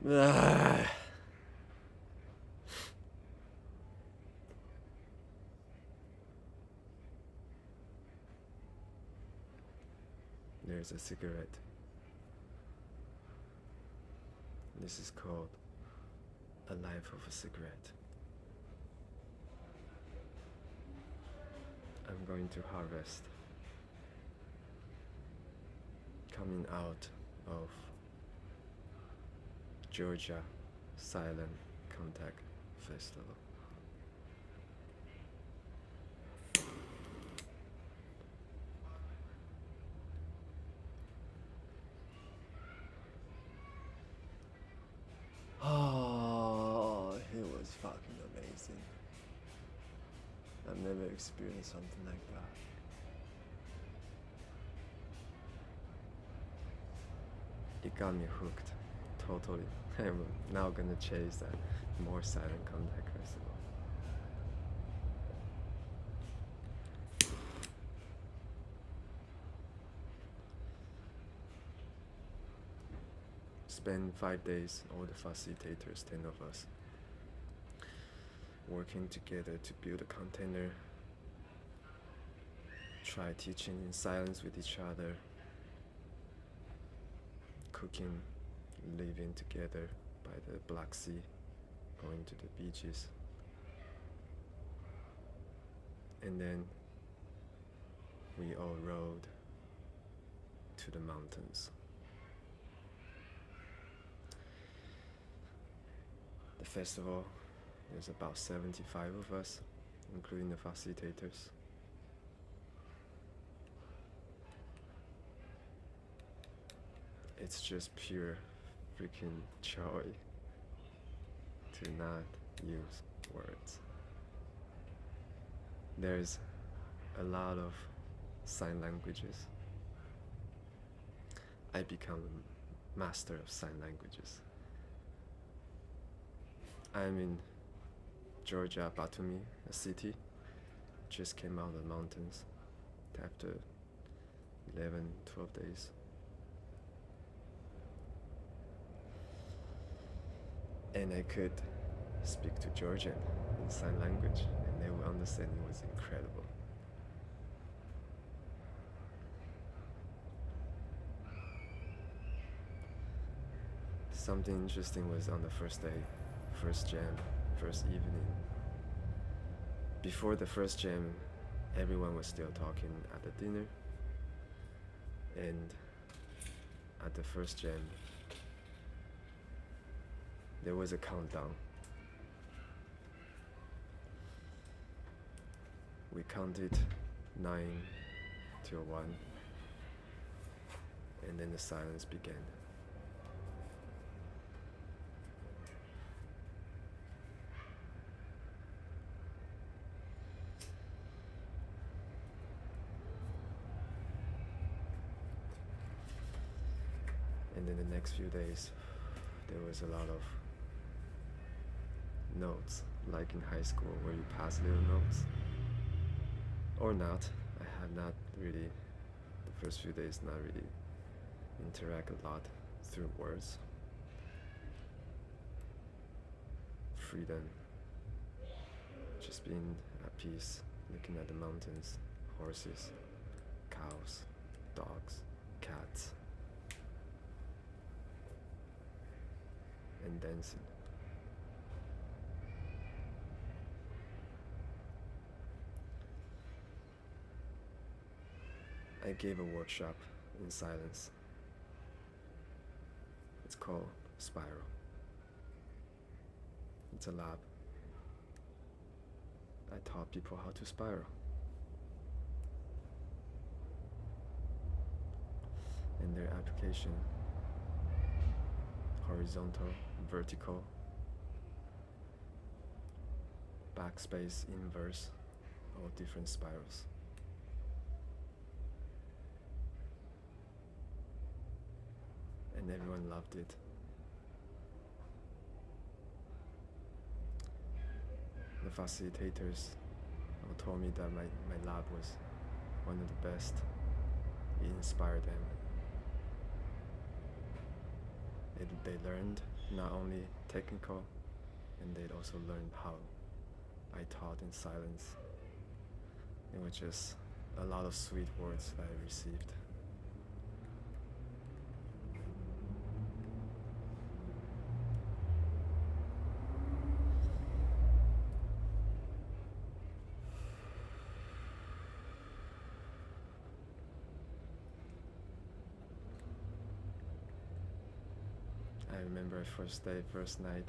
Ah. There's a cigarette. This is called A Life of a Cigarette. I'm going to harvest coming out of Georgia Silent Contact Festival. Oh, it was fucking amazing. I've never experienced something like that. It got me hooked, totally. I'm now gonna chase that more Silent Contact Festival. Spend 5 days, all the facilitators, 10 of us, working together to build a container, try teaching in silence with each other, cooking, living together by the Black Sea, going to the beaches. And then we all rode to the mountains. The festival, there's about 75 of us, including the facilitators. It's just pure freaking joy to not use words. There's a lot of sign languages. I become a master of sign languages. I'm in Georgia, Batumi, a city. Just came out of the mountains after 11, 12 days. And I could speak to Georgian in sign language, and they would understand. It was incredible. Something interesting was on the first day, first jam, first evening. Before the first jam, everyone was still talking at the dinner. And at the first jam, there was a countdown. We counted 9 till 1, and then the silence began. And then the next few days, there was a lot of notes, like in high school where you pass little notes. Or not. I have not really, the first few days, not really interact a lot through words. Freedom. Just being at peace, looking at the mountains, horses, cows, dogs, cats, and dancing. I gave a workshop in silence. It's called Spiral. It's a lab. I taught people how to spiral. And their application, horizontal, vertical, backspace, inverse, all different spirals. And everyone loved it. The facilitators all told me that my lab was one of the best. It inspired them. they learned not only technical, and they also learned how I taught in silence. It was just a lot of sweet words that I received. I remember first day, first night,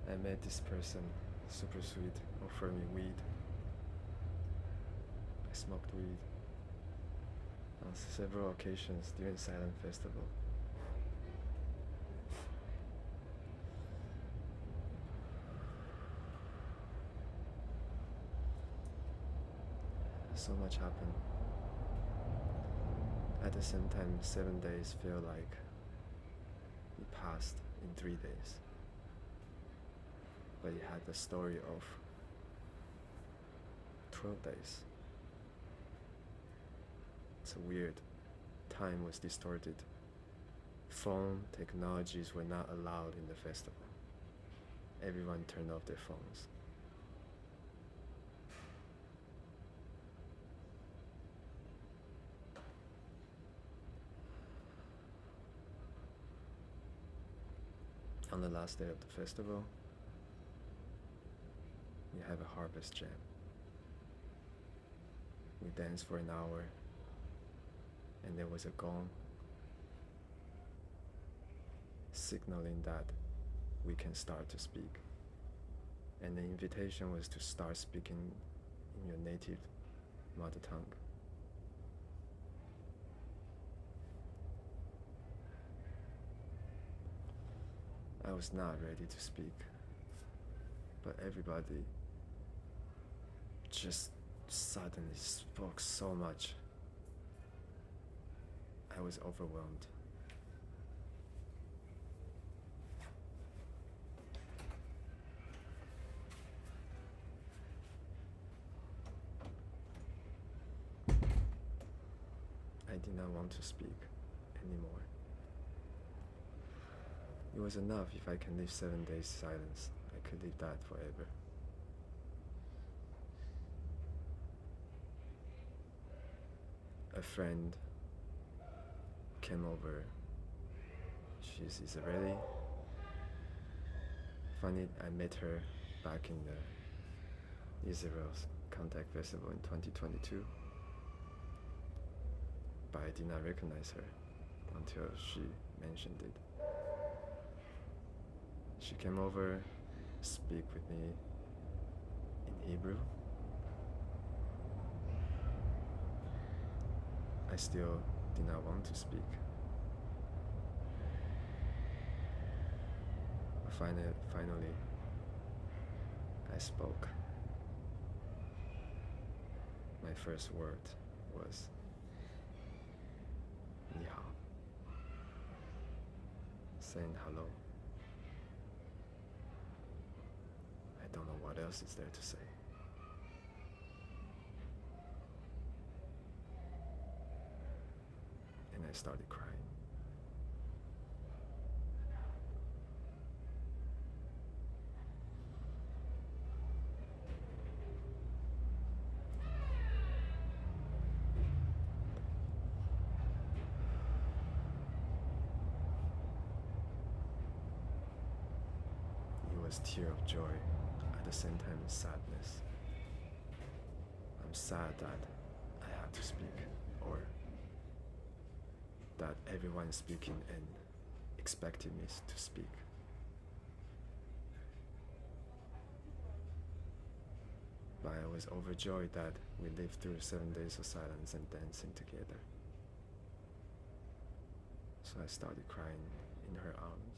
I met this person, super sweet, offered me weed. I smoked weed on several occasions during Silent Festival. So much happened. At the same time, 7 days feel like it passed in 3 days. But it had the story of 12 days. It's weird. Time was distorted. Phone technologies were not allowed in the festival. Everyone turned off their phones. On the last day of the festival, we have a harvest jam. We danced for an hour, and there was a gong signaling that we can start to speak. And the invitation was to start speaking in your native mother tongue. I was not ready to speak, but everybody just suddenly spoke so much. I was overwhelmed. I did not want to speak anymore. It was enough if I can live 7 days silence. I could live that forever. A friend came over. She's Israeli. Funny, I met her back in the Israel's Contact Festival in 2022. But I did not recognize her until she mentioned it. She came over, speak with me in Hebrew. I still did not want to speak. But finally, I spoke. My first word was Ni hao, saying hello. I don't know what else is there to say. And I started crying. It was tear of joy, at the same time sadness. I'm sad that I have to speak, or that everyone is speaking and expecting me to speak. But I was overjoyed that we lived through 7 days of silence and dancing together. So I started crying in her arms.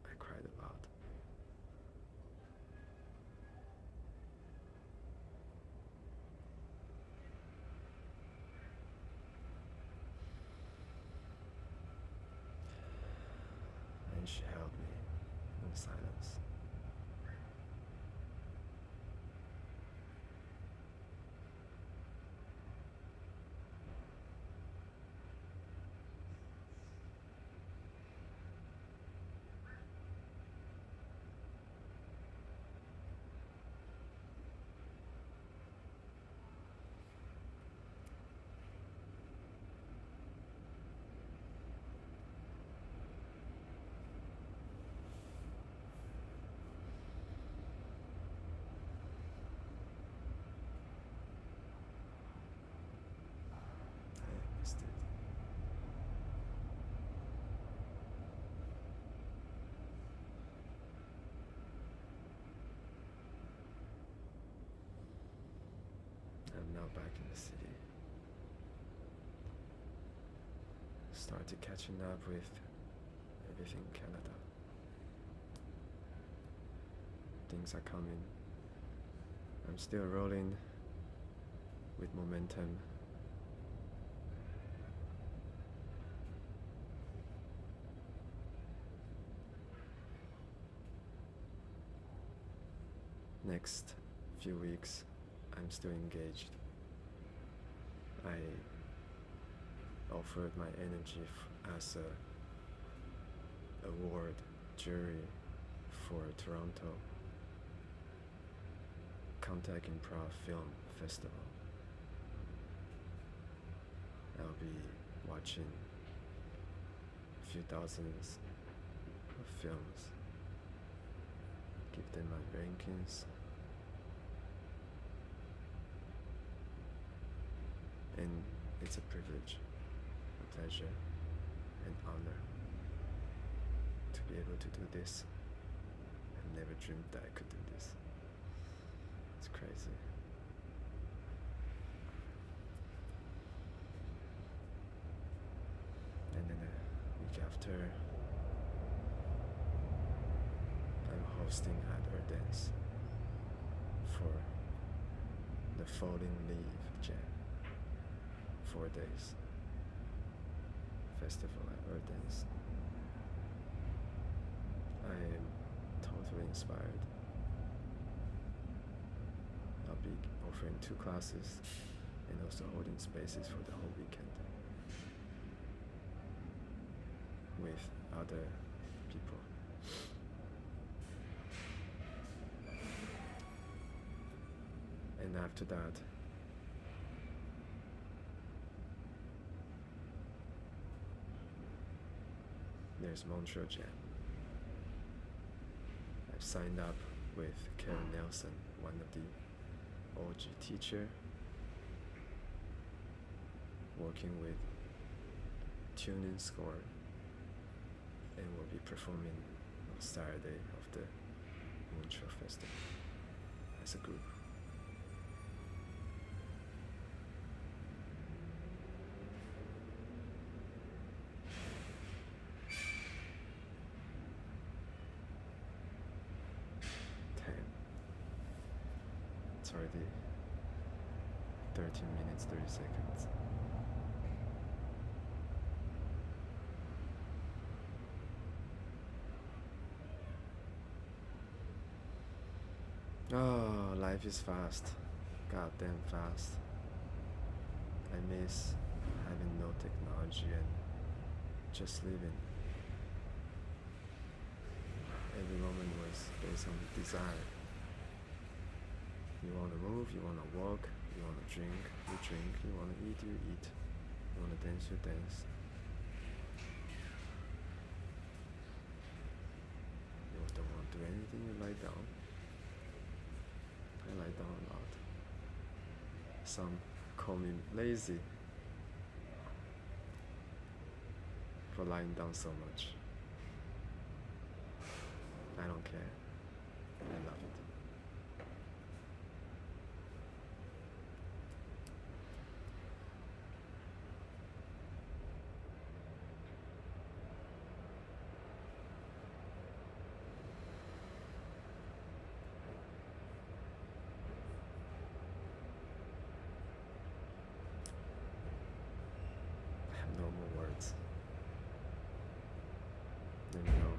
I cried a lot. And she held me in silence. now back in the city. Started catching up with everything in Canada. Things are coming. I'm still rolling with momentum. Next few weeks, I'm still engaged. I offered my energy as a award jury for Toronto Contact Improv Film Festival. I'll be watching a few dozens of films, give them my rankings, and it's a privilege, a pleasure, an honor to be able to do this. I never dreamed that I could do this. It's crazy. And then a week after, I'm hosting at Erdance for the Falling Leaf Jam. 4 days festival at Erdance. I am totally inspired. I'll be offering 2 classes and also holding spaces for the whole weekend with other people. And after that, there's Montreal Jam. I've signed up with Karen Nelson, one of the OG teacher, working with tuning score, and will be performing on Saturday of the Montreal Festival as a group. It's already 13 minutes, 30 seconds. Oh, life is fast. Goddamn fast. I miss having no technology and just living. Every moment was based on desire. You want to move, you want to walk, you want to drink, you drink, you want to eat, you eat, you want to dance, you dance. You don't want to do anything, you lie down. I lie down a lot. Some call me lazy for lying down so much. I don't care. I love it. I have no more words. You know,